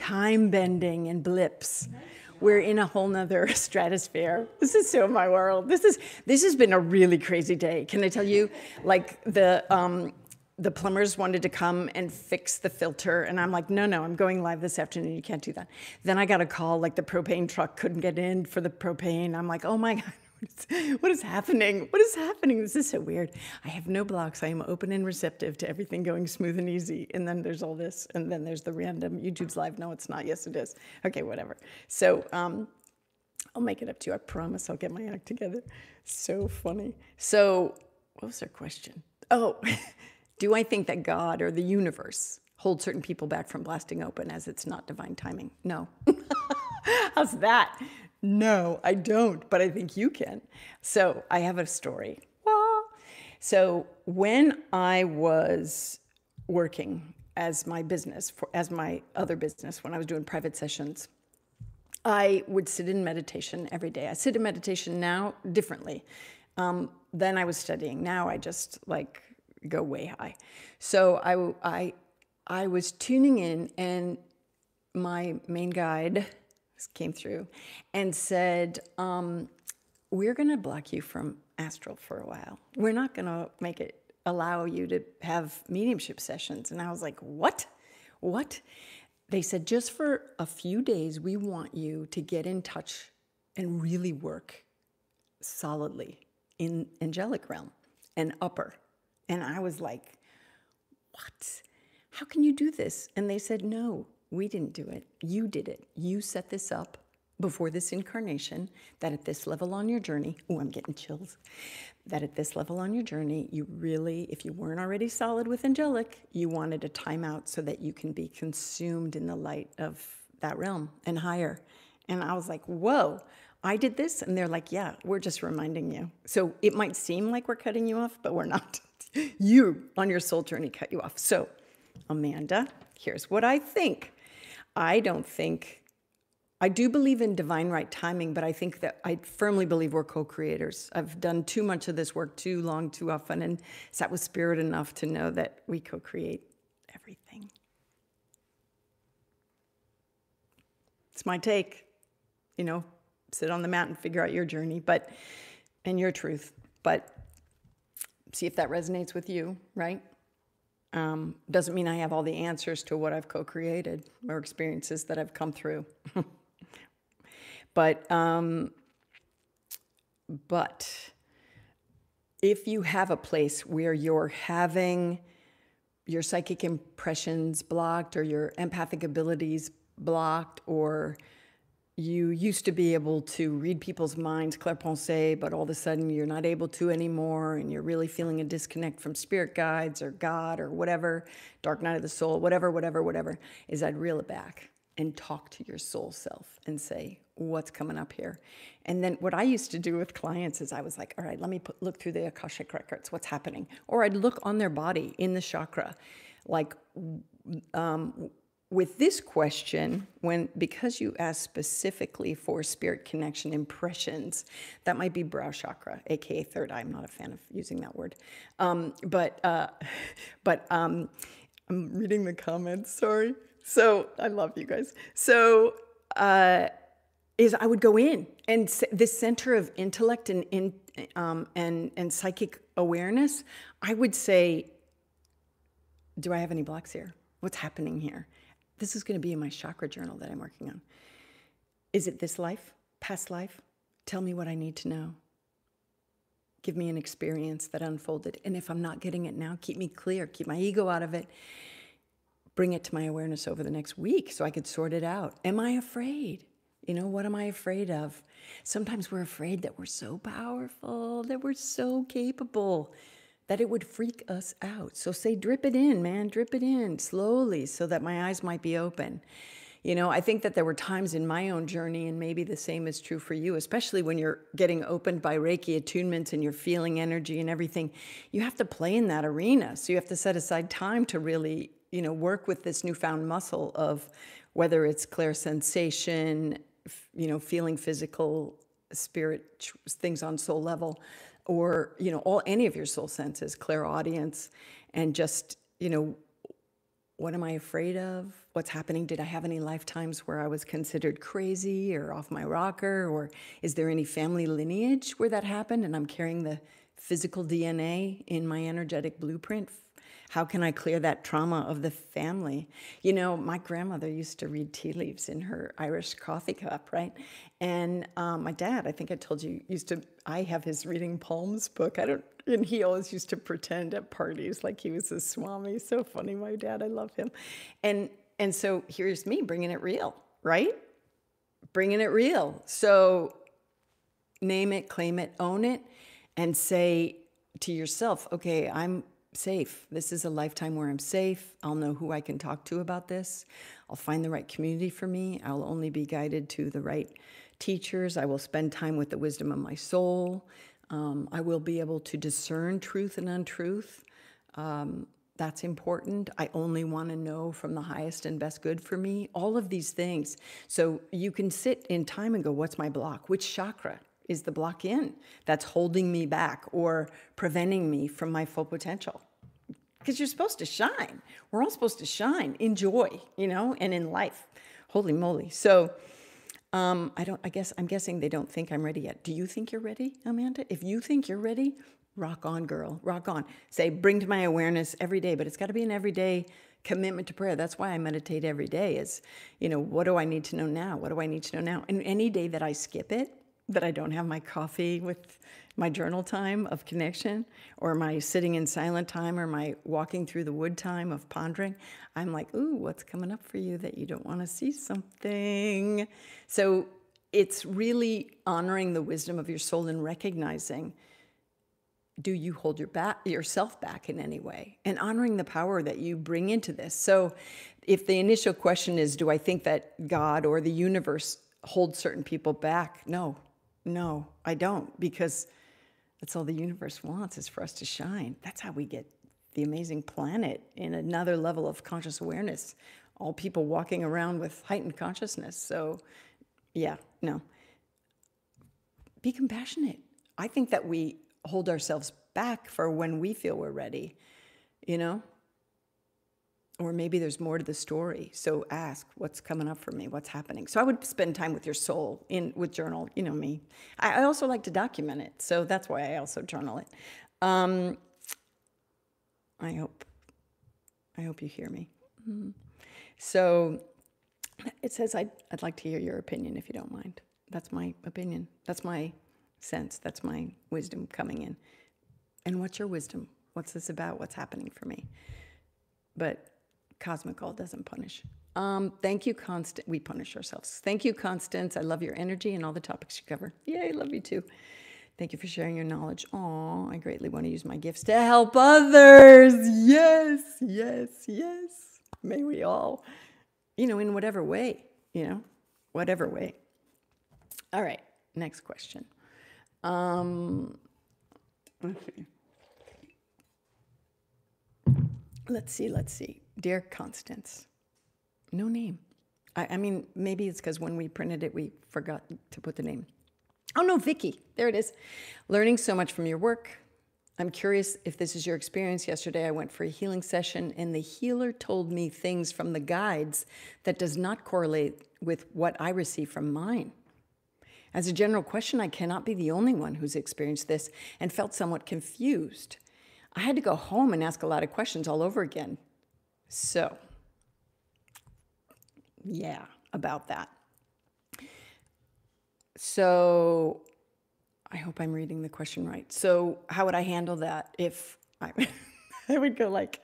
time bending and blips. We're in a whole nother stratosphere. This is so my world. This has been a really crazy day. Can I tell you, like the plumbers wanted to come and fix the filter, and I'm like, no, I'm going live this afternoon. You can't do that. Then I got a call, like the propane truck couldn't get in for the propane. I'm like, oh my God, what is happening? What is happening? This is so weird. I have no blocks. I am open and receptive to everything going smooth and easy. And then there's all this, and then there's the random YouTube's live. No, it's not. Yes, it is. Okay, whatever. So I'll make it up to you. I promise I'll get my act together. So funny. So what was our question? Oh, do I think that God or the universe holds certain people back from blasting open as it's not divine timing? No. How's that? No, I don't, but I think you can. So I have a story. So when I was working as my business, as my other business, when I was doing private sessions, I would sit in meditation every day. I sit in meditation now differently. Then I was studying. Now I just like go way high. So I was tuning in, and my main guide came through and said, we're going to block you from Astral for a while. We're not going to allow you to have mediumship sessions. And I was like, what? They said, just for a few days, we want you to get in touch and really work solidly in angelic realm and upper. And I was like, what? How can you do this? And they said, no, we didn't do it. You did it. You set this up before this incarnation, that at this level on your journey, oh, I'm getting chills, that at this level on your journey, you really, if you weren't already solid with angelic, you wanted a timeout so that you can be consumed in the light of that realm and higher. And I was like, whoa, I did this? And they're like, yeah, we're just reminding you. So it might seem like we're cutting you off, but we're not. You, on your soul journey, cut you off. So, Amanda, here's what I think. I do believe in divine right timing, but I firmly believe we're co-creators. I've done too much of this work too long, too often, and sat with spirit enough to know that we co-create everything. It's my take, sit on the mat and figure out your journey, and your truth, but see if that resonates with you, right? Doesn't mean I have all the answers to what I've co-created or experiences that I've come through. But if you have a place where you're having your psychic impressions blocked or your empathic abilities blocked, or you used to be able to read people's minds, clair-pensée, but all of a sudden you're not able to anymore, and you're really feeling a disconnect from spirit guides or God or whatever, dark night of the soul, whatever, is I'd reel it back and talk to your soul self and say, what's coming up here? And then what I used to do with clients is I was like, all right, let me look through the Akashic records, what's happening? Or I'd look on their body in the chakra, like, with this question, because you asked specifically for spirit connection impressions, that might be brow chakra, aka third eye. I'm not a fan of using that word, but I'm reading the comments. Sorry. So I love you guys. So I would go in, and this center of intellect and psychic awareness, I would say, do I have any blocks here? What's happening here? This is going to be in my chakra journal that I'm working on. Is it this life? Past life? Tell me what I need to know. Give me an experience that unfolded. And if I'm not getting it now, keep me clear. Keep my ego out of it. Bring it to my awareness over the next week so I could sort it out. Am I afraid? What am I afraid of? Sometimes we're afraid that we're so powerful, that we're so capable, that it would freak us out. So say, drip it in, man, drip it in slowly so that my eyes might be open. I think that there were times in my own journey, and maybe the same is true for you, especially when you're getting opened by Reiki attunements and you're feeling energy and everything. You have to play in that arena. So you have to set aside time to really, work with this newfound muscle of whether it's clairsensation, feeling physical, spirit things on soul level, or, any of your soul senses, clairaudience, and just, what am I afraid of? what's happening? Did I have any lifetimes where I was considered crazy or off my rocker? Or is there any family lineage where that happened and I'm carrying the physical DNA in my energetic blueprint? How can I clear that trauma of the family? You know, my grandmother used to read tea leaves in her Irish coffee cup, right? And my dad, I think I told you, I have his reading palms book. And he always used to pretend at parties like he was a swami. So funny, my dad, I love him. And so here's me bringing it real, right? Bringing it real. So name it, claim it, own it, and say to yourself, okay, I'm safe. This is a lifetime where I'm safe. I'll know who I can talk to about this. I'll find the right community for me. I'll only be guided to the right teachers. I will spend time with the wisdom of my soul. I will be able to discern truth and untruth. That's important. I only want to know from the highest and best good for me. All of these things. So you can sit in time and go, what's my block? Which chakra is the block in that's holding me back or preventing me from my full potential? Because you're supposed to shine. We're all supposed to shine in joy, you know, and in life. Holy moly. So I'm guessing they don't think I'm ready yet. Do you think you're ready, Amanda? If you think you're ready, rock on, girl, rock on. Say, bring to my awareness every day, but it's got to be an everyday commitment to prayer. That's why I meditate every day is, you know, what do I need to know now? What do I need to know now? And any day that I skip it, that I don't have my coffee with my journal time of connection, or my sitting in silent time, or my walking through the wood time of pondering, I'm like, ooh, what's coming up for you that you don't want to see something? So it's really honoring the wisdom of your soul and recognizing, do you hold yourself back in any way? And honoring the power that you bring into this. So if the initial question is, do I think that God or the universe holds certain people back? No, I don't, because that's all the universe wants, is for us to shine. That's how we get the amazing planet in another level of conscious awareness. All people walking around with heightened consciousness. So, yeah, no. Be compassionate. I think that we hold ourselves back for when we feel we're ready, you know? Or maybe there's more to the story. So ask, what's coming up for me? What's happening? So I would spend time with your soul with journal. You know me. I also like to document it. So that's why I also journal it. I hope you hear me. Mm-hmm. So it says, I'd like to hear your opinion if you don't mind. That's my opinion. That's my sense. That's my wisdom coming in. And what's your wisdom? What's this about? What's happening for me? But cosmic all doesn't punish. Thank you, Constance. We punish ourselves. Thank you, Constance. I love your energy and all the topics you cover. Yay, I love you too. Thank you for sharing your knowledge. Aw, I greatly want to use my gifts to help others. Yes, yes, yes. May we all, you know, in whatever way, you know, whatever way. All right, next question. Let's see. Dear Constance. No name. I mean, maybe it's because when we printed it, we forgot to put the name. Oh, no, Vicky. There it is. Learning so much from your work. I'm curious if this is your experience. Yesterday, I went for a healing session, and the healer told me things from the guides that does not correlate with what I receive from mine. As a general question, I cannot be the only one who's experienced this and felt somewhat confused. I had to go home and ask a lot of questions all over again. So, yeah, about that. So, I hope I'm reading the question right. So, how would I handle that if I would go like,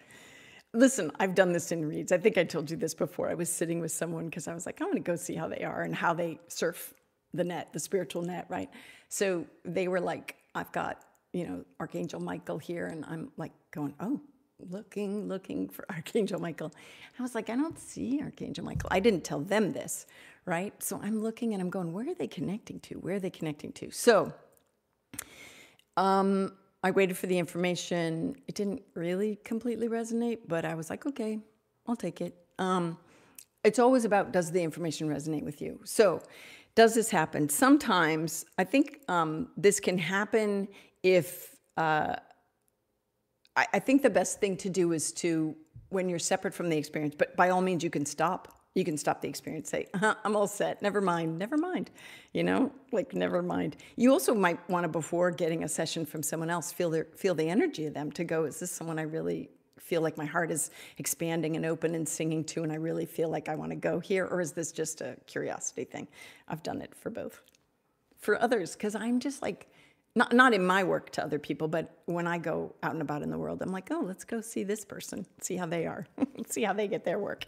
listen, I've done this in reads. I think I told you this before. I was sitting with someone because I was like, I'm going to go see how they are and how they surf the net, the spiritual net, right? So they were like, I've got, you know, Archangel Michael here. And I'm like going, oh, looking for Archangel Michael. I was like, I don't see Archangel Michael. I didn't tell them this, right? So I'm looking and I'm going, where are they connecting to? Where are they connecting to? So I waited for the information. It didn't really completely resonate, but I was like, okay, I'll take it. It's always about, does the information resonate with you? So does this happen? Sometimes I think this can happen if, I think the best thing to do is to when you're separate from the experience, but by all means, you can stop. You can stop the experience, say, I'm all set, never mind, like never mind. You also might want to, before getting a session from someone else, feel the energy of them to go, is this someone I really feel like my heart is expanding and open and singing to, and I really feel like I want to go here, or is this just a curiosity thing? I've done it for both. For others, because I'm just like, not in my work to other people, but when I go out and about in the world, I'm like, oh, let's go see this person, see how they are, see how they get their work.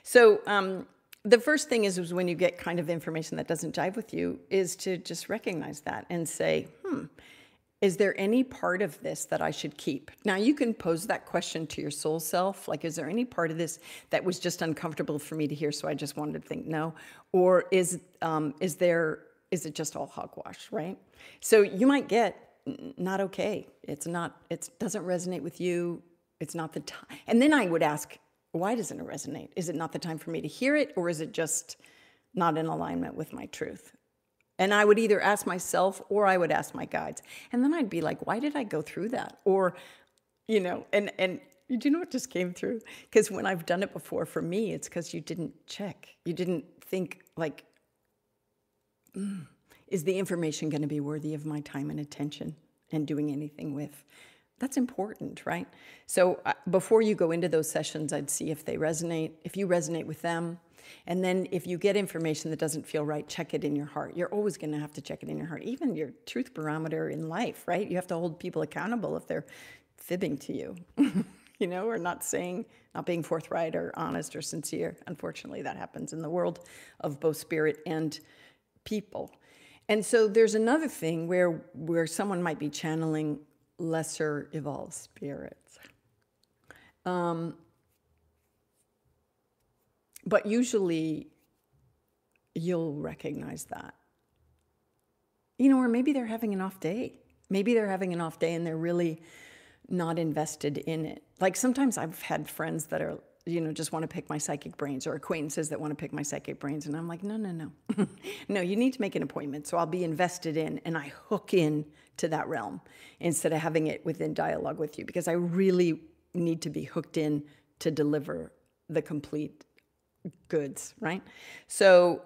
So the first thing is when you get kind of information that doesn't jive with you, is to just recognize that and say, is there any part of this that I should keep? Now, you can pose that question to your soul self, like, is there any part of this that was just uncomfortable for me to hear, so I just wanted to think no? Or is it just all hogwash, right? So you might get not okay. It doesn't resonate with you. It's not the time. And then I would ask, why doesn't it resonate? Is it not the time for me to hear it, or is it just not in alignment with my truth? And I would either ask myself or I would ask my guides. And then I'd be like, why did I go through that? Or, and do you know what just came through? Because when I've done it before, for me, it's because you didn't check. You didn't think like, is the information going to be worthy of my time and attention and doing anything with? That's important, right? So before you go into those sessions, I'd see if they resonate, if you resonate with them. And then if you get information that doesn't feel right, check it in your heart. You're always going to have to check it in your heart, even your truth barometer in life, right? You have to hold people accountable if they're fibbing to you, or not being forthright or honest or sincere. Unfortunately, that happens in the world of both spirit and people. And so there's another thing where someone might be channeling lesser evolved spirits. But usually you'll recognize that. Or maybe they're having an off day. Maybe they're having an off day and they're really not invested in it. Like sometimes I've had friends that are, just want to pick my psychic brains, or acquaintances that want to pick my psychic brains. And I'm like, no. No, you need to make an appointment. So I'll be invested in, and I hook in to that realm instead of having it within dialogue with you, because I really need to be hooked in to deliver the complete goods, right? So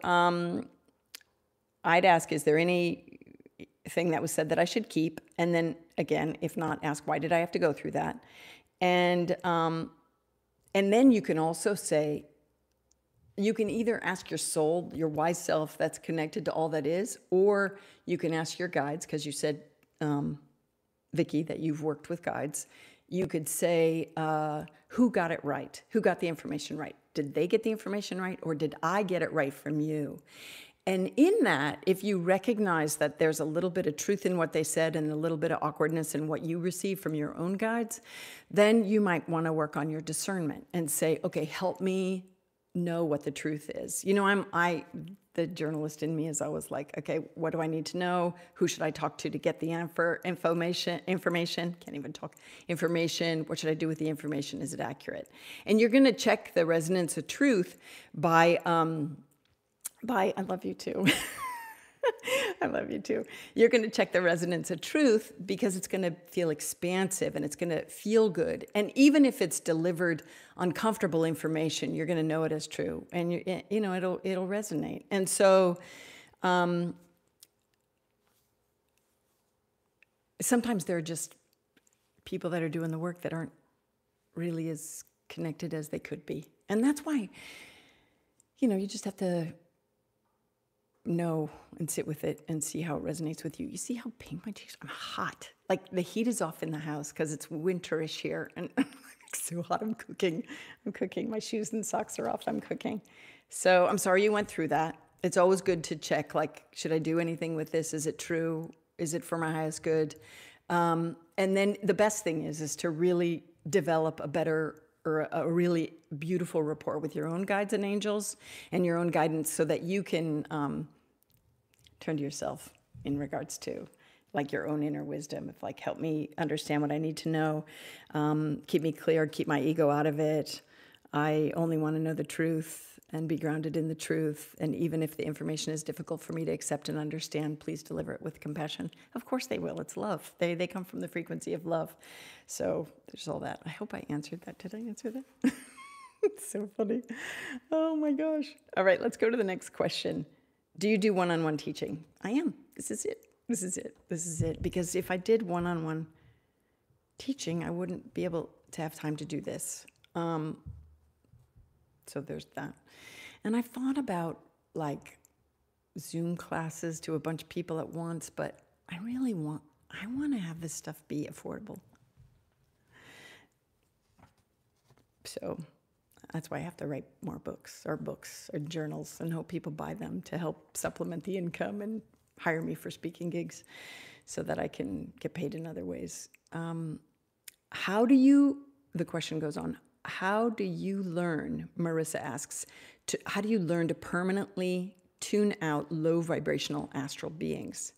I'd ask, is there anything that was said that I should keep? And then again, if not, ask, why did I have to go through that? And then you can also say, you can either ask your soul, your wise self that's connected to all that is, or you can ask your guides, because you said, Vicki, that you've worked with guides. You could say, who got it right? Who got the information right? Did they get the information right, or did I get it right from you? And in that, if you recognize that there's a little bit of truth in what they said and a little bit of awkwardness in what you receive from your own guides, then you might want to work on your discernment and say, okay, help me know what the truth is. The journalist in me is always like, okay, what do I need to know? Who should I talk to get the information? Can't even talk. Information. What should I do with the information? Is it accurate? And you're going to check the resonance of truth by I love you too. I love you too. You're going to check the resonance of truth because it's going to feel expansive and it's going to feel good. And even if it's delivered uncomfortable information, you're going to know it as true, and it'll resonate. And so sometimes there are just people that are doing the work that aren't really as connected as they could be. And that's why, you just have to know and sit with it and see how it resonates with you. You see how pink my cheeks are? I'm hot. Like the heat is off in the house because it's winterish here, and it's so hot. I'm cooking. My shoes and socks are off. I'm cooking. So I'm sorry you went through that. It's always good to check, like, should I do anything with this? Is it true? Is it for my highest good? And then the best thing is to really develop a better or a really beautiful rapport with your own guides and angels and your own guidance, so that you can turn to yourself in regards to like your own inner wisdom. If like, help me understand what I need to know, keep me clear, keep my ego out of it. I only want to know the truth. and be grounded in the truth. And even if the information is difficult for me to accept and understand, please deliver it with compassion. Of course they will. It's love. They come from the frequency of love. So there's all that. I hope I answered that. Did I answer that? It's so funny. Oh my gosh. All right, let's go to the next question. Do you do one-on-one teaching? I am. This is it. This is it. This is it. Because if I did one-on-one teaching, I wouldn't be able to have time to do this. So there's that. And I thought about like Zoom classes to a bunch of people at once, but I want to have this stuff be affordable. So that's why I have to write more books or journals and hope people buy them to help supplement the income and hire me for speaking gigs so that I can get paid in other ways. The question goes on, how do you learn, Marissa asks, how do you learn to permanently tune out low vibrational astral beings?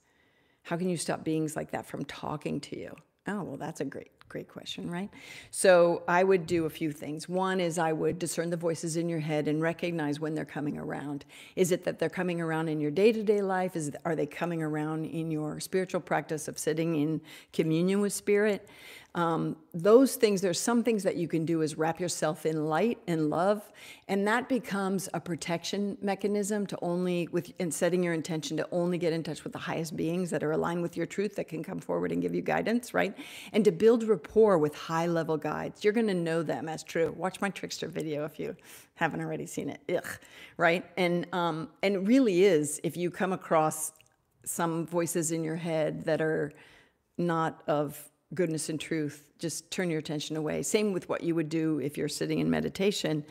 How can you stop beings like that from talking to you? Oh, well, that's a great question, right? So I would do a few things. One is I would discern the voices in your head and recognize when they're coming around. Is it that they're coming around in your day-to-day life? Are they coming around in your spiritual practice of sitting in communion with spirit? Those things, there's some things that you can do is wrap yourself in light and love, and that becomes a protection mechanism and setting your intention to only get in touch with the highest beings that are aligned with your truth that can come forward and give you guidance, right? And to build rapport with high-level guides. You're going to know them as true. Watch my trickster video if you haven't already seen it. Ugh, right? And it really is, if you come across some voices in your head that are not of goodness and truth, just turn your attention away. Same with what you would do if you're sitting in meditation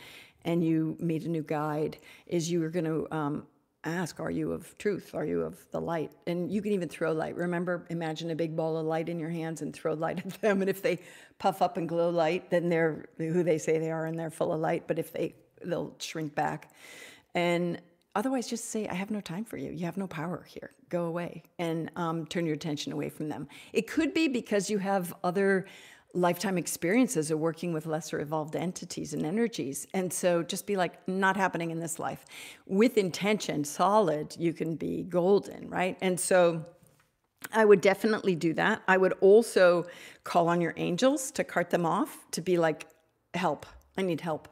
and you meet a new guide, is you are going to ask, are you of truth? Are you of the light? And you can even throw light. Remember, imagine a big ball of light in your hands and throw light at them. And if they puff up and glow light, then they're who they say they are and they're full of light. But if they'll shrink back. And otherwise, just say, I have no time for you. You have no power here. Go away and turn your attention away from them. It could be because you have other lifetime experiences of working with lesser evolved entities and energies. And so just be like, not happening in this life. With intention, solid, you can be golden, right? And so I would definitely do that. I would also call on your angels to cart them off, to be like, help. I need help.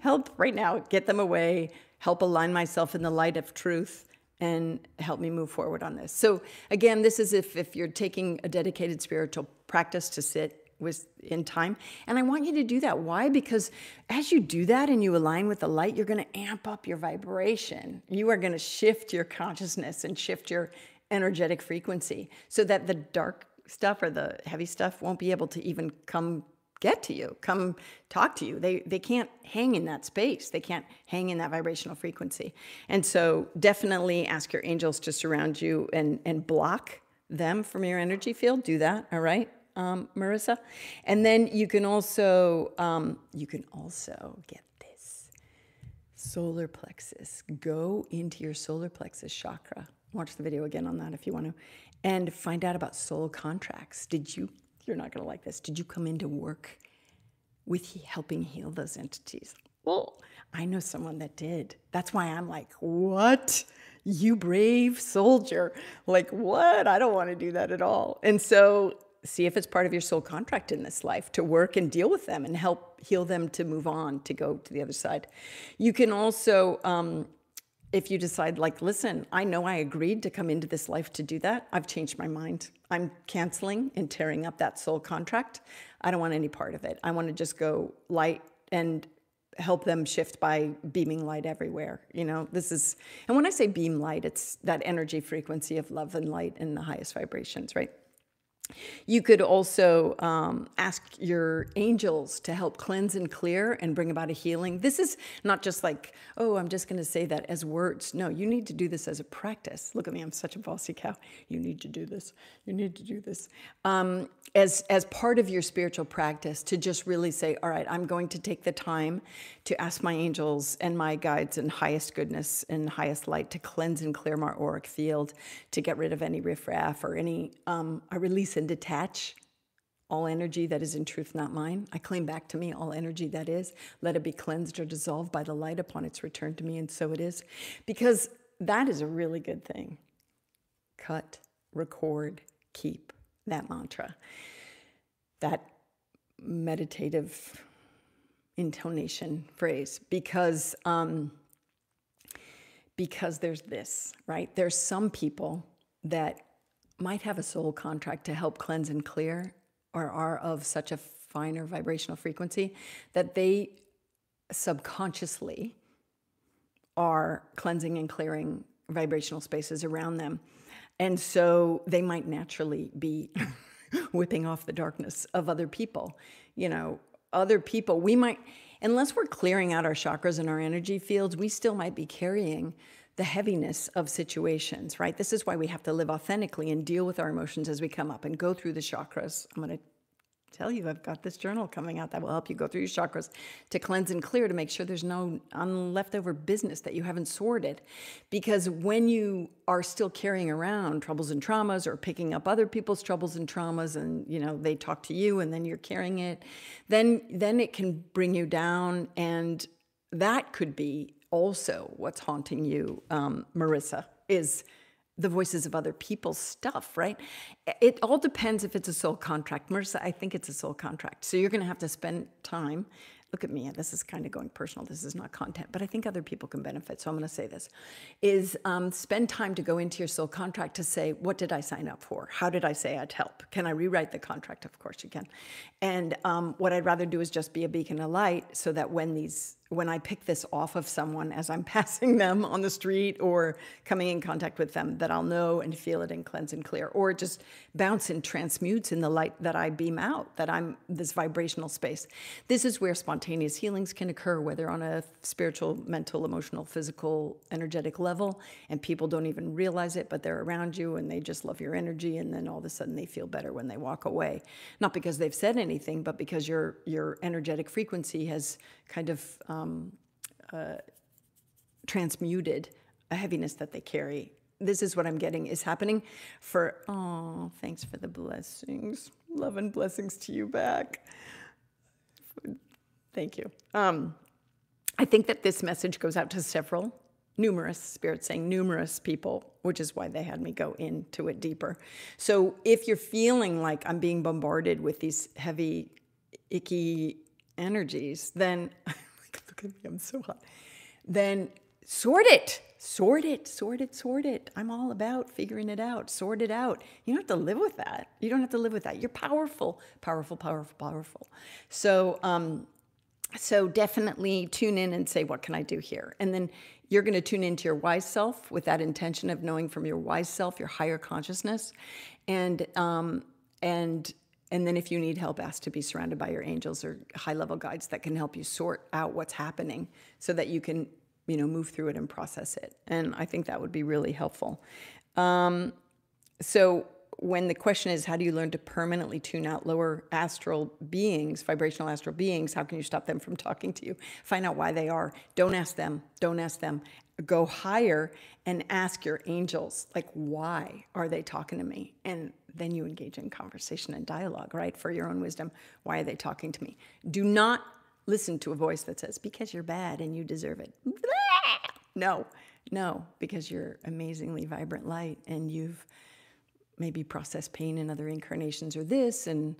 Help right now. Get them away. Help align myself in the light of truth and help me move forward on this. So again, this is if you're taking a dedicated spiritual practice to sit in time. And I want you to do that. Why? Because as you do that and you align with the light, you're going to amp up your vibration. You are going to shift your consciousness and shift your energetic frequency so that the dark stuff or the heavy stuff won't be able to even come get to you, come talk to you. They can't hang in that space. They can't hang in that vibrational frequency. And so definitely ask your angels to surround you and block them from your energy field. Do that, all right, Marissa? And then you can also get this, solar plexus. Go into your solar plexus chakra. Watch the video again on that if you want to. And find out about soul contracts. You're not going to like this. Did you come into work with helping heal those entities? Well, I know someone that did. That's why I'm like, what? You brave soldier. Like, what? I don't want to do that at all. And so see if it's part of your soul contract in this life to work and deal with them and help heal them to move on, to go to the other side. You can also, if you decide, like, listen, I know I agreed to come into this life to do that. I've changed my mind. I'm canceling and tearing up that soul contract. I don't want any part of it. I want to just go light and help them shift by beaming light everywhere. You know, and when I say beam light, it's that energy frequency of love and light in the highest vibrations, right? You could also ask your angels to help cleanse and clear and bring about a healing. This is not just like, oh, I'm just going to say that as words. No, you need to do this as a practice. Look at me, I'm such a bossy cow. You need to do this. You need to do this. As part of your spiritual practice, to just really say, all right, I'm going to take the time to ask my angels and my guides in highest goodness and highest light to cleanse and clear my auric field, to get rid of any riffraff or any, I release and detach all energy that is in truth not mine. I claim back to me all energy that is. Let it be cleansed or dissolved by the light upon its return to me, and so it is. Because that is a really good thing. Cut, record, keep, that mantra. That meditative intonation phrase. Because there's this, right? There's some people that might have a soul contract to help cleanse and clear, or are of such a finer vibrational frequency that they subconsciously are cleansing and clearing vibrational spaces around them. And so they might naturally be whipping off the darkness of other people. You know, other people, we might, unless we're clearing out our chakras and our energy fields, we still might be carrying the heaviness of situations, right? This is why we have to live authentically and deal with our emotions as we come up and go through the chakras. I'm going to tell you, I've got this journal coming out that will help you go through your chakras to cleanse and clear, to make sure there's no leftover business that you haven't sorted. Because when you are still carrying around troubles and traumas, or picking up other people's troubles and traumas, and you know they talk to you and then you're carrying it, then it can bring you down, and that could be also what's haunting you, Marissa, is the voices of other people's stuff, right? It all depends if it's a soul contract. Marissa, I think it's a soul contract. So you're going to have to spend time. Look at me. This is kind of going personal. This is not content, but I think other people can benefit. So I'm going to say this, is spend time to go into your soul contract to say, what did I sign up for? How did I say I'd help? Can I rewrite the contract? Of course you can. And what I'd rather do is just be a beacon of light, so that when I pick this off of someone as I'm passing them on the street or coming in contact with them, that I'll know and feel it and cleanse and clear, or just bounce and transmutes in the light that I beam out, that I'm this vibrational space. This is where spontaneous healings can occur, whether on a spiritual, mental, emotional, physical, energetic level, and people don't even realize it, but they're around you and they just love your energy, and then all of a sudden they feel better when they walk away. Not because they've said anything, but because your energetic frequency has kind of transmuted a heaviness that they carry. This is what I'm getting is happening for, oh, thanks for the blessings. Love and blessings to you back. Thank you. I think that this message goes out to numerous spirits saying numerous people, which is why they had me go into it deeper. So if you're feeling like I'm being bombarded with these heavy, icky energies, then look at me, I'm so hot. Then sort it. I'm all about figuring it out. Sort it out. You don't have to live with that. You don't have to live with that. You're powerful. So definitely tune in and say, what can I do here? And then you're going to tune into your wise self with that intention of knowing from your wise self, your higher consciousness. And then if you need help, ask to be surrounded by your angels or high-level guides that can help you sort out what's happening, so that you can, move through it and process it. And I think that would be really helpful. So when the question is, how do you learn to permanently tune out lower astral beings, vibrational astral beings? How can you stop them from talking to you? Find out why they are. Don't ask them. Go higher and ask your angels, like, why are they talking to me? And then you engage in conversation and dialogue, right? For your own wisdom. Why are they talking to me? Do not listen to a voice that says, because you're bad and you deserve it. No, because you're amazingly vibrant light, and you've maybe processed pain in other incarnations or this, and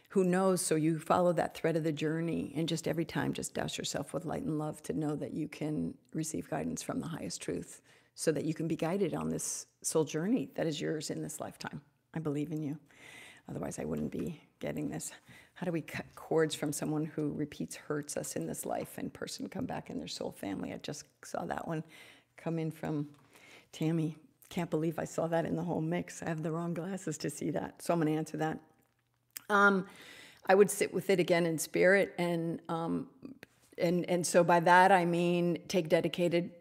who knows? So you follow that thread of the journey, and just every time, just douse yourself with light and love to know that you can receive guidance from the highest truth, so that you can be guided on this soul journey that is yours in this lifetime. I believe in you. Otherwise, I wouldn't be getting this. How do we cut cords from someone who repeats hurts us in this life, and person come back in their soul family? I just saw that one come in from Tammy. Can't believe I saw that in the whole mix. I have the wrong glasses to see that. So I'm going to answer that. I would sit with it again in spirit, and so by that I mean take dedicated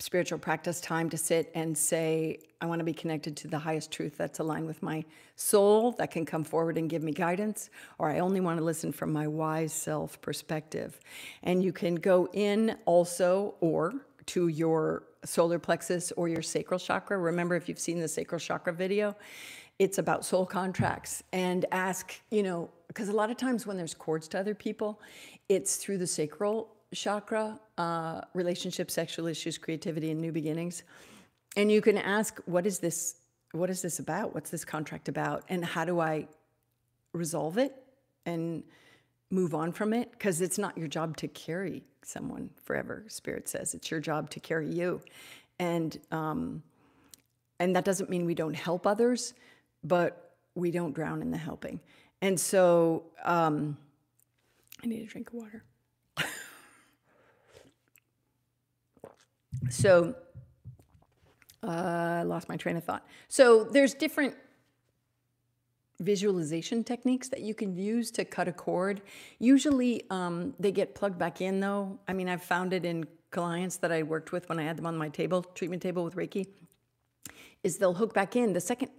spiritual practice time to sit and say, I want to be connected to the highest truth that's aligned with my soul, that can come forward and give me guidance, or I only want to listen from my wise self perspective. And you can go in also, or to your solar plexus or your sacral chakra. Remember, if you've seen the sacral chakra video, it's about soul contracts, and ask, because a lot of times when there's cords to other people, it's through the sacral chakra, relationships, sexual issues, creativity, and new beginnings. And you can ask, what is this about? What's this contract about? And how do I resolve it and move on from it? Because it's not your job to carry someone forever. Spirit says it's your job to carry you. And that doesn't mean we don't help others, but we don't drown in the helping. And so I need a drink of water. So I lost my train of thought. So there's different visualization techniques that you can use to cut a cord. Usually they get plugged back in though. I mean, I've found it in clients that I worked with when I had them on my table, treatment table with Reiki, is they'll hook back in. The second,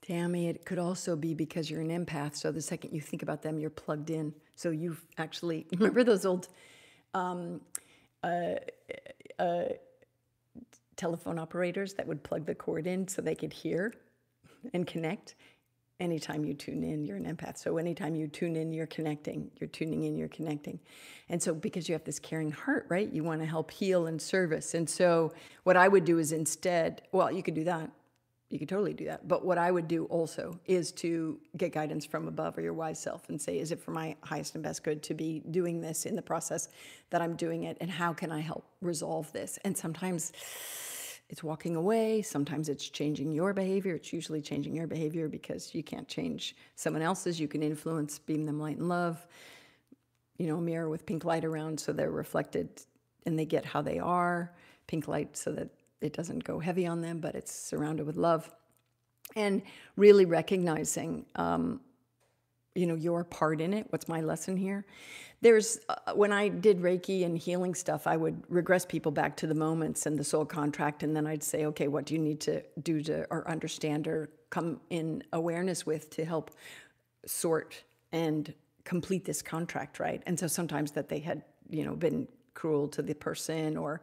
Tammy, it could also be because you're an empath. So the second you think about them, you're plugged in. So you've actually, remember those old telephone operators that would plug the cord in so they could hear and connect? Anytime you tune in, you're an empath. So anytime you tune in, you're connecting. You're tuning in, you're connecting. And so because you have this caring heart, right? You want to help heal and service. And so what I would do is instead, well, you could do that. You could totally do that. But what I would do also is to get guidance from above or your wise self and say, is it for my highest and best good to be doing this in the process that I'm doing it? And how can I help resolve this? And sometimes it's walking away. Sometimes it's changing your behavior. It's usually changing your behavior because you can't change someone else's. You can influence, beam them light and love. You know, a mirror with pink light around so they're reflected and they get how they are. Pink light so that it doesn't go heavy on them, but it's surrounded with love. And really recognizing, your part in it. What's my lesson here? There's, when I did Reiki and healing stuff, I would regress people back to the moments and the soul contract. And then I'd say, okay, what do you need to do to, or understand or come in awareness with to help sort and complete this contract, right? And so sometimes that they had, been cruel to the person or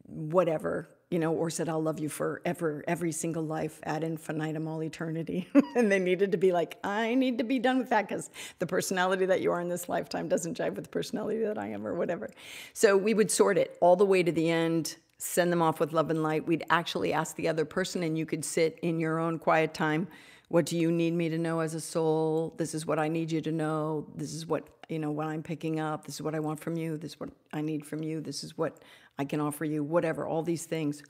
whatever, or said, I'll love you forever, every single life, ad infinitum, all eternity. And they needed to be like, I need to be done with that because the personality that you are in this lifetime doesn't jive with the personality that I am or whatever. So we would sort it all the way to the end, send them off with love and light. We'd actually ask the other person, and you could sit in your own quiet time. What do you need me to know as a soul? This is what I need you to know. This is what, what I'm picking up. This is what I want from you. This is what I need from you. This is what I can offer you, whatever, all these things.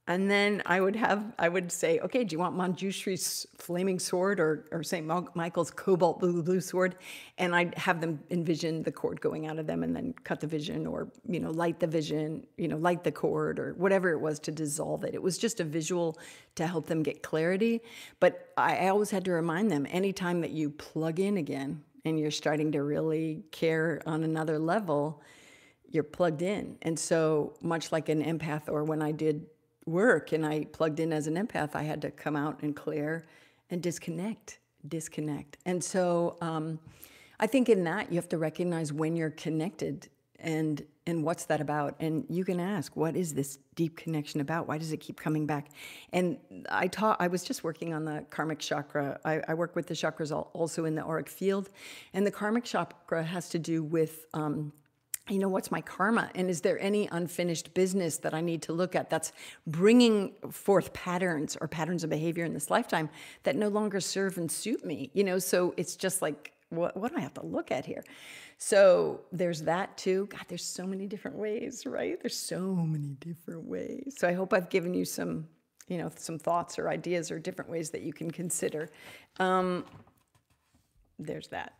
And then I would say, okay, do you want Manjushri's flaming sword or St. Michael's cobalt blue sword? And I'd have them envision the cord going out of them and then cut the vision or, light the vision, light the cord or whatever it was to dissolve it. It was just a visual to help them get clarity. But I always had to remind them, anytime that you plug in again and you're starting to really care on another level, you're plugged in. And so much like an empath, or when I did work and I plugged in as an empath, I had to come out and clear and disconnect. And so I think in that you have to recognize when you're connected and what's that about. And you can ask, what is this deep connection about? Why does it keep coming back? And I was just working on the karmic chakra. I work with the chakras also in the auric field. And the karmic chakra has to do with what's my karma? And is there any unfinished business that I need to look at that's bringing forth patterns or patterns of behavior in this lifetime that no longer serve and suit me? So it's just like, what do I have to look at here? So there's that too. God, there's so many different ways, right? There's so many different ways. So I hope I've given you some, some thoughts or ideas or different ways that you can consider. There's that.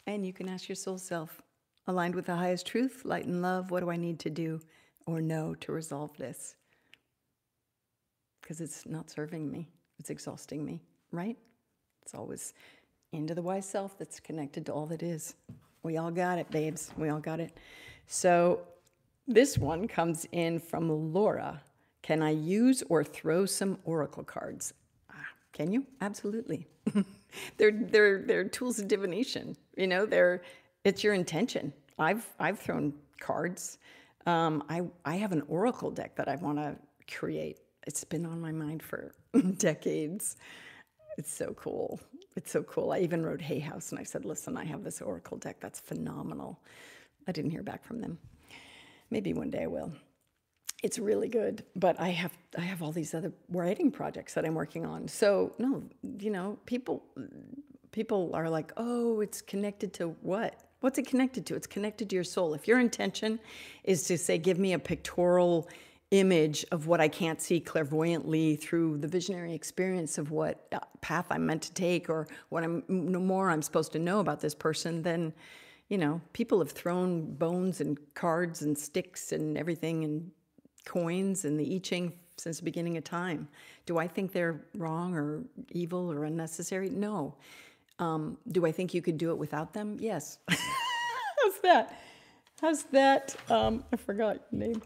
And you can ask your soul self, aligned with the highest truth, light and love, what do I need to do or know to resolve this? Because it's not serving me. It's exhausting me, right? It's always into the wise self that's connected to all that is. We all got it, babes. We all got it. So this one comes in from Laura. Can I use or throw some oracle cards? Can you? Absolutely. They're tools of divination. It's your intention. I've thrown cards. I have an oracle deck that I want to create. It's been on my mind for decades. It's so cool. It's so cool. I even wrote Hay House and I said, listen, I have this Oracle deck that's phenomenal. I didn't hear back from them. Maybe one day I will. It's really good, but I have all these other writing projects that I'm working on. So no, you know, people are like, oh, it's connected to what? What's it connected to? It's connected to your soul. If your intention is to say, give me a pictorial image of what I can't see clairvoyantly through the visionary experience of what path I'm meant to take or what I'm supposed to know about this person, then, you know, people have thrown bones and cards and sticks and everything and coins and the I Ching since the beginning of time. Do I think they're wrong or evil or unnecessary? No. Do I think you could do it without them? Yes. How's that? How's that? I forgot your name.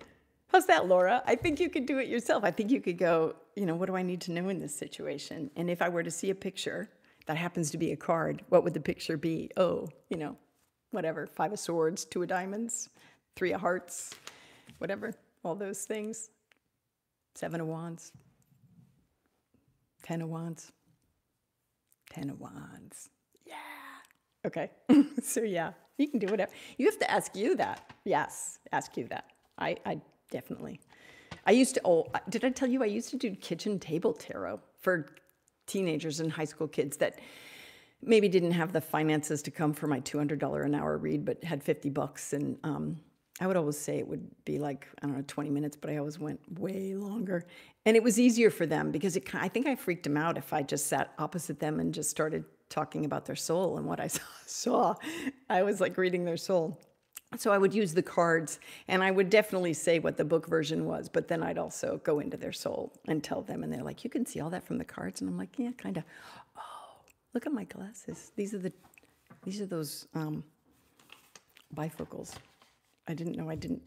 How's that, Laura? I think you could do it yourself. I think you could go, you know, what do I need to know in this situation? And if I were to see a picture that happens to be a card, what would the picture be? Oh, you know, whatever, 5 of Swords, 2 of Diamonds, 3 of Hearts, whatever, all those things. 7 of Wands, 10 of Wands, 10 of Wands. Yeah. Okay. So yeah, you can do whatever. You have to ask you that. Yes, ask you that. I definitely. I used to, did I tell you I used to do kitchen table tarot for teenagers and high school kids that maybe didn't have the finances to come for my $200 an hour read, but had $50. And I would always say it would be like, I don't know, 20 minutes, but I always went way longer. And it was easier for them because I think I freaked them out if I just sat opposite them and just started talking about their soul and what I saw. I was like reading their soul. So I would use the cards, and I would definitely say what the book version was, but then I'd also go into their soul and tell them, and they're like, you can see all that from the cards? And I'm like, yeah, kind of. Oh, look at my glasses. These are those bifocals. I didn't know I didn't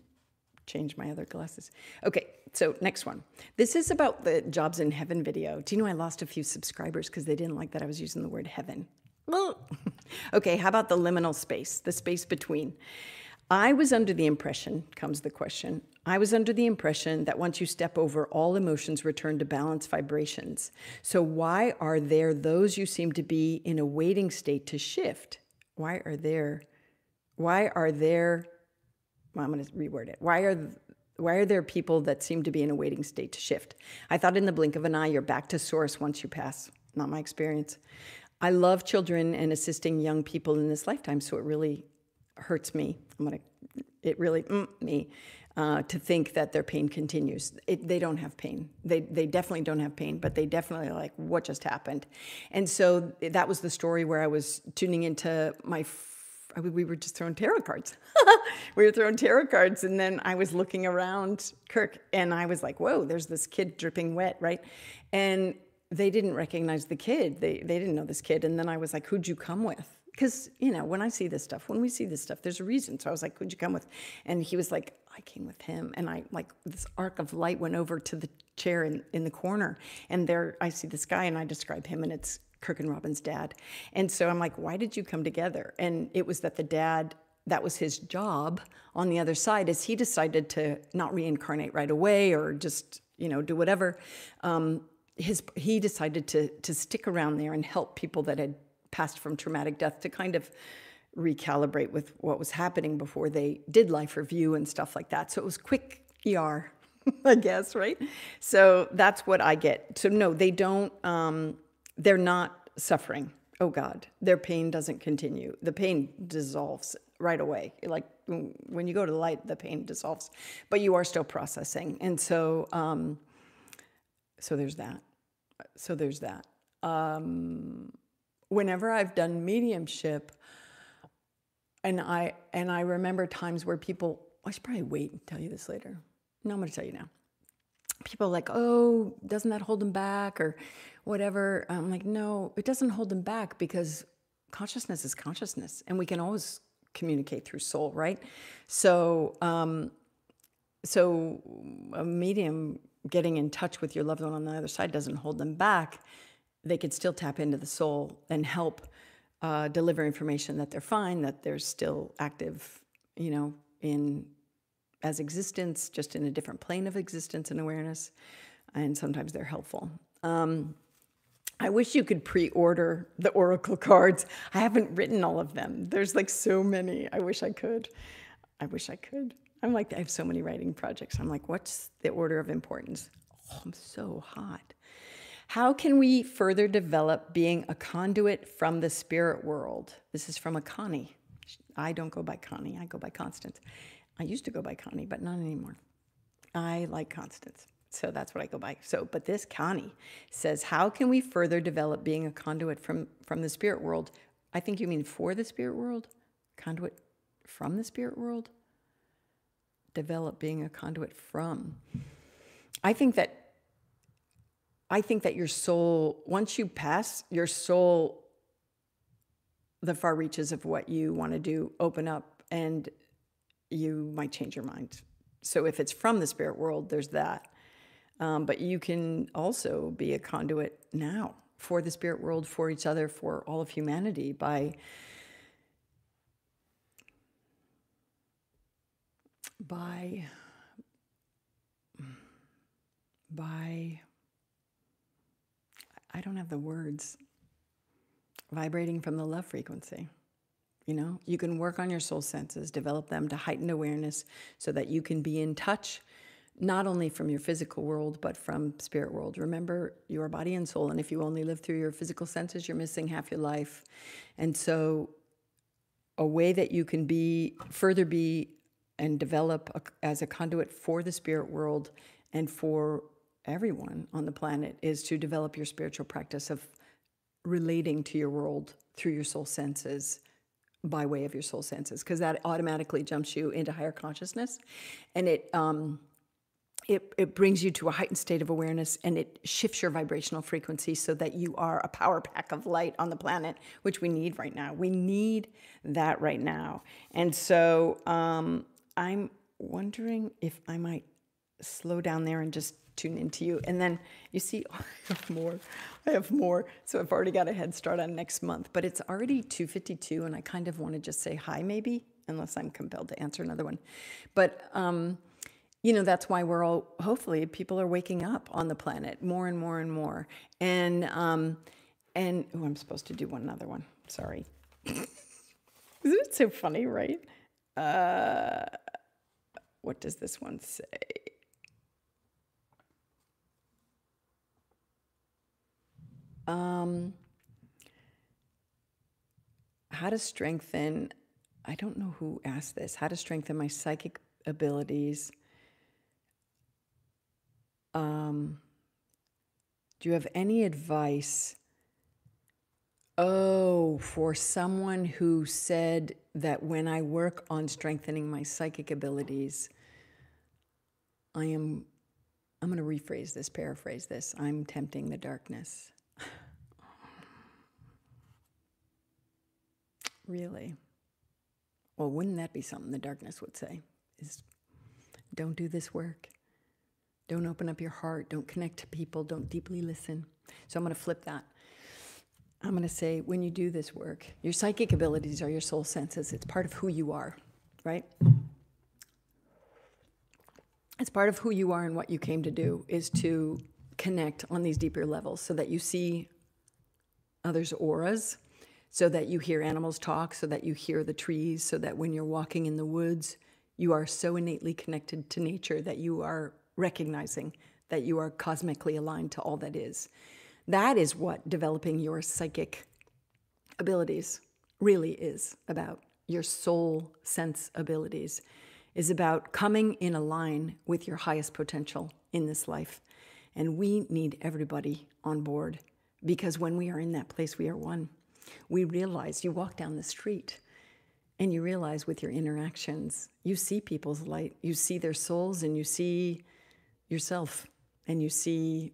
change my other glasses. Okay, so next one. This is about the Jobs in Heaven video. Do you know I lost a few subscribers because they didn't like that I was using the word heaven? Okay, how about the liminal space, the space between? I was under the impression, comes the question, I was under the impression that once you step over, all emotions return to balance vibrations. So why are there those you seem to be in a waiting state to shift? Why are there, well, I'm going to reword it. Why are there people that seem to be in a waiting state to shift? I thought in the blink of an eye, you're back to source once you pass. Not my experience. I love children and assisting young people in this lifetime, so it really hurts me. It really me to think that their pain continues. They don't have pain. They definitely don't have pain, but they definitely are like, what just happened? And so that was the story where I was tuning into we were just throwing tarot cards. We were throwing tarot cards, and then I was looking around Kirk, and I was like, whoa, there's this kid dripping wet, right? And they didn't recognize the kid. They didn't know this kid. And then I was like, who'd you come with? Because, you know, when we see this stuff, there's a reason. So I was like, who'd you come with? And he was like, I came with him. And I, like, this arc of light went over to the chair in the corner. And there I see this guy, and I describe him, and it's Kirk and Robin's dad. And so I'm like, why did you come together? And it was that the dad, that was his job on the other side, is he decided to not reincarnate right away or just, you know, do whatever. He decided to stick around there and help people that had passed from traumatic death to kind of recalibrate with what was happening before they did life review and stuff like that. So it was quick ER, I guess, right? So that's what I get. So no, they don't, they're not suffering. Oh God, their pain doesn't continue. The pain dissolves right away. Like when you go to the light, the pain dissolves, but you are still processing. And so, so there's that. Whenever I've done mediumship, and I remember times where people, I should probably wait and tell you this later. No, I'm going to tell you now. People are like, oh, doesn't that hold them back or whatever? I'm like, no, it doesn't hold them back because consciousness is consciousness, and we can always communicate through soul, right? So, so a medium getting in touch with your loved one on the other side doesn't hold them back. They could still tap into the soul and help deliver information that they're fine, that they're still active, you know, as existence, just in a different plane of existence and awareness. And sometimes they're helpful. I wish you could pre-order the oracle cards. I haven't written all of them. There's like so many. I wish I could. I wish I could. I'm like, I have so many writing projects. I'm like, what's the order of importance? Oh, I'm so hot. How can we further develop being a conduit from the spirit world? This is from a Connie. I don't go by Connie. I go by Constance. I used to go by Connie, but not anymore. I like Constance. So that's what I go by. So, but this Connie says, how can we further develop being a conduit from the spirit world? I think you mean for the spirit world? Conduit from the spirit world? Develop being a conduit from. I think that your soul, once you pass your soul, the far reaches of what you want to do open up and you might change your mind. So if it's from the spirit world, there's that. But you can also be a conduit now for the spirit world, for each other, for all of humanity by I don't have the words, vibrating from the love frequency. You know, you can work on your soul senses, develop them to heightened awareness so that you can be in touch, not only from your physical world, but from spirit world. Remember, your body and soul, and if you only live through your physical senses, you're missing half your life. And so a way that you can further be and develop as a conduit for the spirit world and for everyone on the planet is to develop your spiritual practice of relating to your world through your soul senses, by way of your soul senses, because that automatically jumps you into higher consciousness, and it brings you to a heightened state of awareness, and it shifts your vibrational frequency so that you are a power pack of light on the planet, which we need right now. We need that right now. And so I'm wondering if I might slow down there and just tune into you. And then you see, I have more. So I've already got a head start on next month, but it's already 2:52 and I kind of want to just say hi maybe, unless I'm compelled to answer another one. But, you know, that's why hopefully people are waking up on the planet more and more and more. And I'm supposed to do another one. Sorry. Isn't it so funny, right? What does this one say? How to strengthen, I don't know who asked this, how to strengthen my psychic abilities. Do you have any advice? Oh, for someone who said that when I work on strengthening my psychic abilities, I'm going to paraphrase this. I'm tempting the darkness. Really? Well, wouldn't that be something the darkness would say? Is don't do this work. Don't open up your heart. Don't connect to people. Don't deeply listen. So I'm going to flip that. I'm going to say, when you do this work, your psychic abilities are your soul senses. It's part of who you are, right? It's part of who you are, and what you came to do is to connect on these deeper levels so that you see others' auras, so that you hear animals talk, so that you hear the trees, so that when you're walking in the woods, you are so innately connected to nature that you are recognizing that you are cosmically aligned to all that is. That is what developing your psychic abilities really is about. Your soul sense abilities is about coming in a line with your highest potential in this life. And we need everybody on board, because when we are in that place, we are one. We realize, you walk down the street and you realize with your interactions, you see people's light, you see their souls, and you see yourself, and you see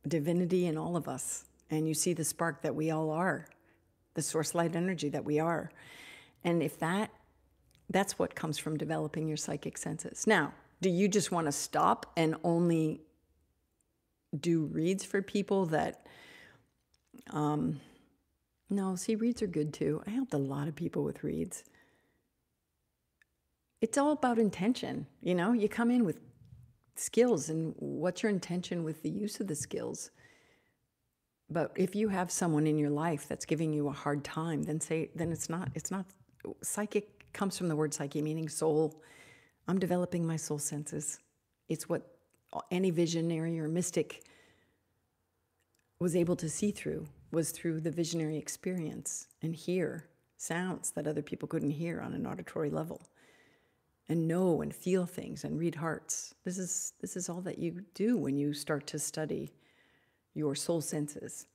divinity in all of us, and you see the spark that we all are, the source light energy that we are. And if that's what comes from developing your psychic senses. Now, do you just want to stop and only do reads for people that no, see, reads are good too. I helped a lot of people with reads. It's all about intention. You know, you come in with skills, and what's your intention with the use of the skills? But if you have someone in your life that's giving you a hard time, then it's not, psychic comes from the word psyche, meaning soul. I'm developing my soul senses. It's what any visionary or mystic was able to see through, was through the visionary experience and hear sounds that other people couldn't hear on an auditory level, and know and feel things and read hearts. This is all that you do when you start to study your soul senses,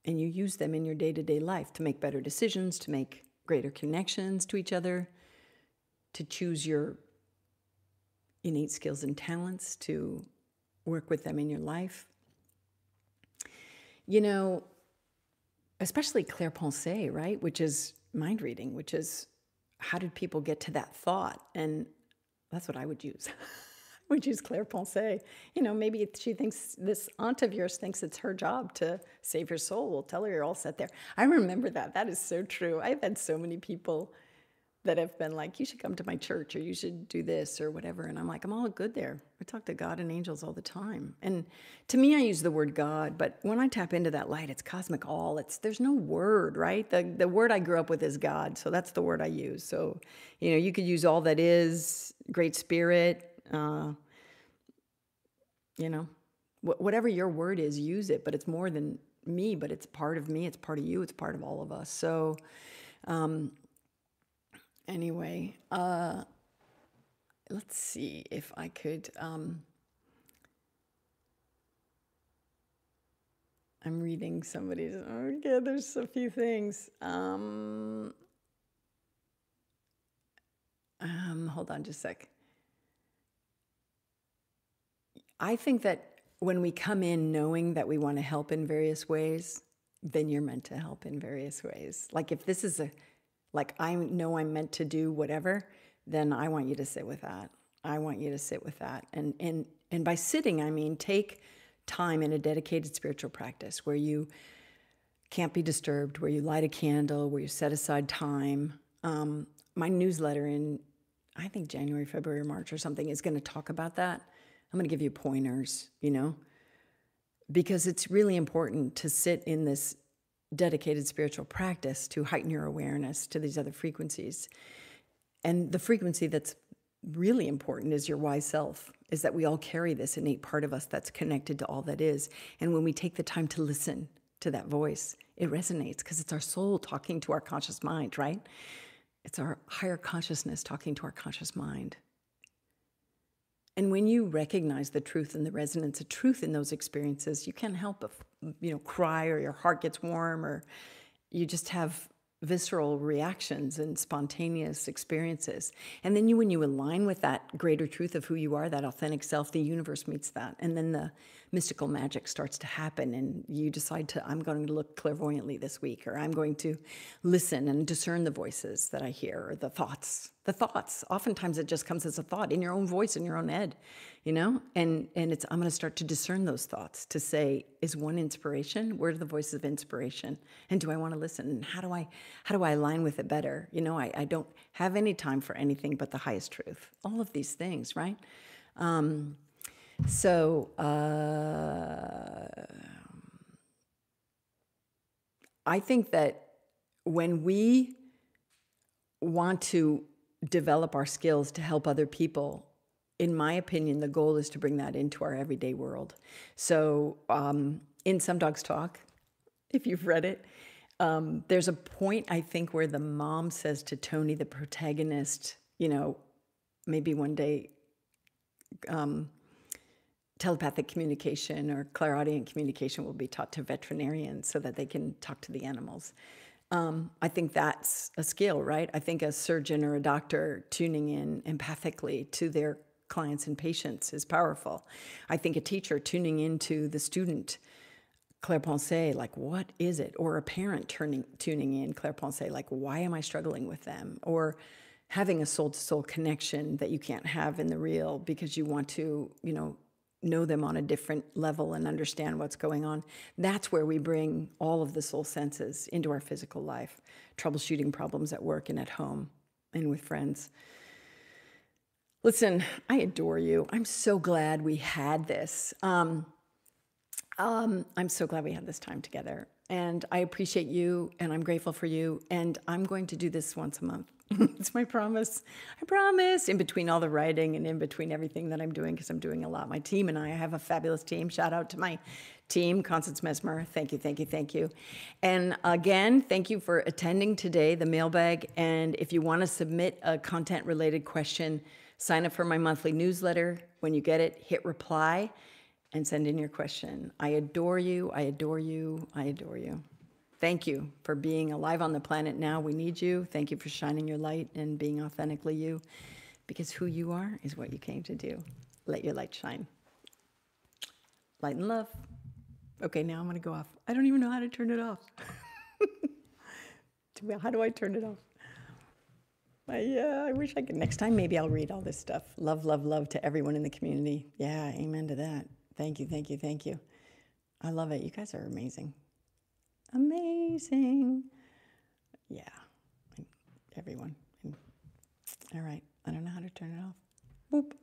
and you use them in your day-to-day life to make better decisions, to make greater connections to each other, to choose your innate skills and talents, to work with them in your life. You know, especially clair-pensée, right? Which is mind reading, which is how did people get to that thought? And that's what I would use. I would use clair-pensée. You know, maybe she thinks, this aunt of yours thinks it's her job to save your soul. Well, tell her you're all set there. I remember that. That is so true. I've had so many people that have been like, you should come to my church, or you should do this or whatever. And I'm like, I'm all good there. I talk to God and angels all the time. And to me, I use the word God, but when I tap into that light, it's cosmic all. There's no word, right? The word I grew up with is God. So that's the word I use. So, you know, you could use all that is, Great Spirit, you know, whatever your word is, use it, but it's more than me, but it's part of me. It's part of you. It's part of all of us. So, anyway, let's see if I could, I'm reading somebody's, okay, there's a few things. Hold on just a sec. I think that when we come in knowing that we want to help in various ways, then you're meant to help in various ways. Like if this is like I know I'm meant to do whatever, then I want you to sit with that. I want you to sit with that. And by sitting, I mean take time in a dedicated spiritual practice where you can't be disturbed, where you light a candle, where you set aside time. My newsletter in, I think, January, February, or March or something is going to talk about that. I'm going to give you pointers, you know, because it's really important to sit in this dedicated spiritual practice to heighten your awareness to these other frequencies. And the frequency that's really important is your wise self, is that we all carry this innate part of us that's connected to all that is. And when we take the time to listen to that voice, it resonates because it's our soul talking to our conscious mind, right? It's our higher consciousness talking to our conscious mind. And when you recognize the truth and the resonance of truth in those experiences, you can't help but, you know, cry, or your heart gets warm, or you just have visceral reactions and spontaneous experiences. And then when you align with that greater truth of who you are, that authentic self, the universe meets that. And then the mystical magic starts to happen, and you decide to, I'm going to look clairvoyantly this week, or I'm going to listen and discern the voices that I hear, or the thoughts. Oftentimes it just comes as a thought in your own voice, in your own head, you know? And it's, I'm going to start to discern those thoughts to say, is one inspiration? Where are the voices of inspiration? And do I want to listen? And how do I align with it better? You know, I don't have any time for anything but the highest truth. All of these things, right? I think that when we want to develop our skills to help other people, in my opinion, the goal is to bring that into our everyday world. So in Some Dogs Talk, if you've read it, there's a point, I think, where the mom says to Tony, the protagonist, you know, maybe one day telepathic communication or clairaudient communication will be taught to veterinarians so that they can talk to the animals. I think that's a skill, right? I think a surgeon or a doctor tuning in empathically to their clients and patients is powerful. I think a teacher tuning into the student, clair-pensée, like, what is it? Or a parent tuning in, clair-pensée, like, why am I struggling with them? Or having a soul-to-soul connection that you can't have in the real because you want to, you know them on a different level and understand what's going on. That's where we bring all of the soul senses into our physical life, troubleshooting problems at work and at home and with friends. Listen, I adore you. I'm so glad we had this. I'm so glad we had this time together. And I appreciate you, and I'm grateful for you. And I'm going to do this once a month. It's my promise. I promise. In between all the writing and in between everything that I'm doing, because I'm doing a lot. My team and I have a fabulous team. Shout out to my team, Constance Messmer. Thank you, thank you, thank you. And again, thank you for attending today, the mailbag. And if you want to submit a content-related question, sign up for my monthly newsletter. When you get it, hit reply and send in your question. I adore you, I adore you, I adore you. Thank you for being alive on the planet now. We need you. Thank you for shining your light and being authentically you, because who you are is what you came to do. Let your light shine. Light and love. Okay, now I'm gonna go off. I don't even know how to turn it off. How do I turn it off? I wish I could. Next time, maybe I'll read all this stuff. Love, love, love to everyone in the community. Yeah, amen to that. Thank you, thank you, thank you. I love it. You guys are amazing. Amazing. Yeah, everyone. All right. I don't know how to turn it off. Boop.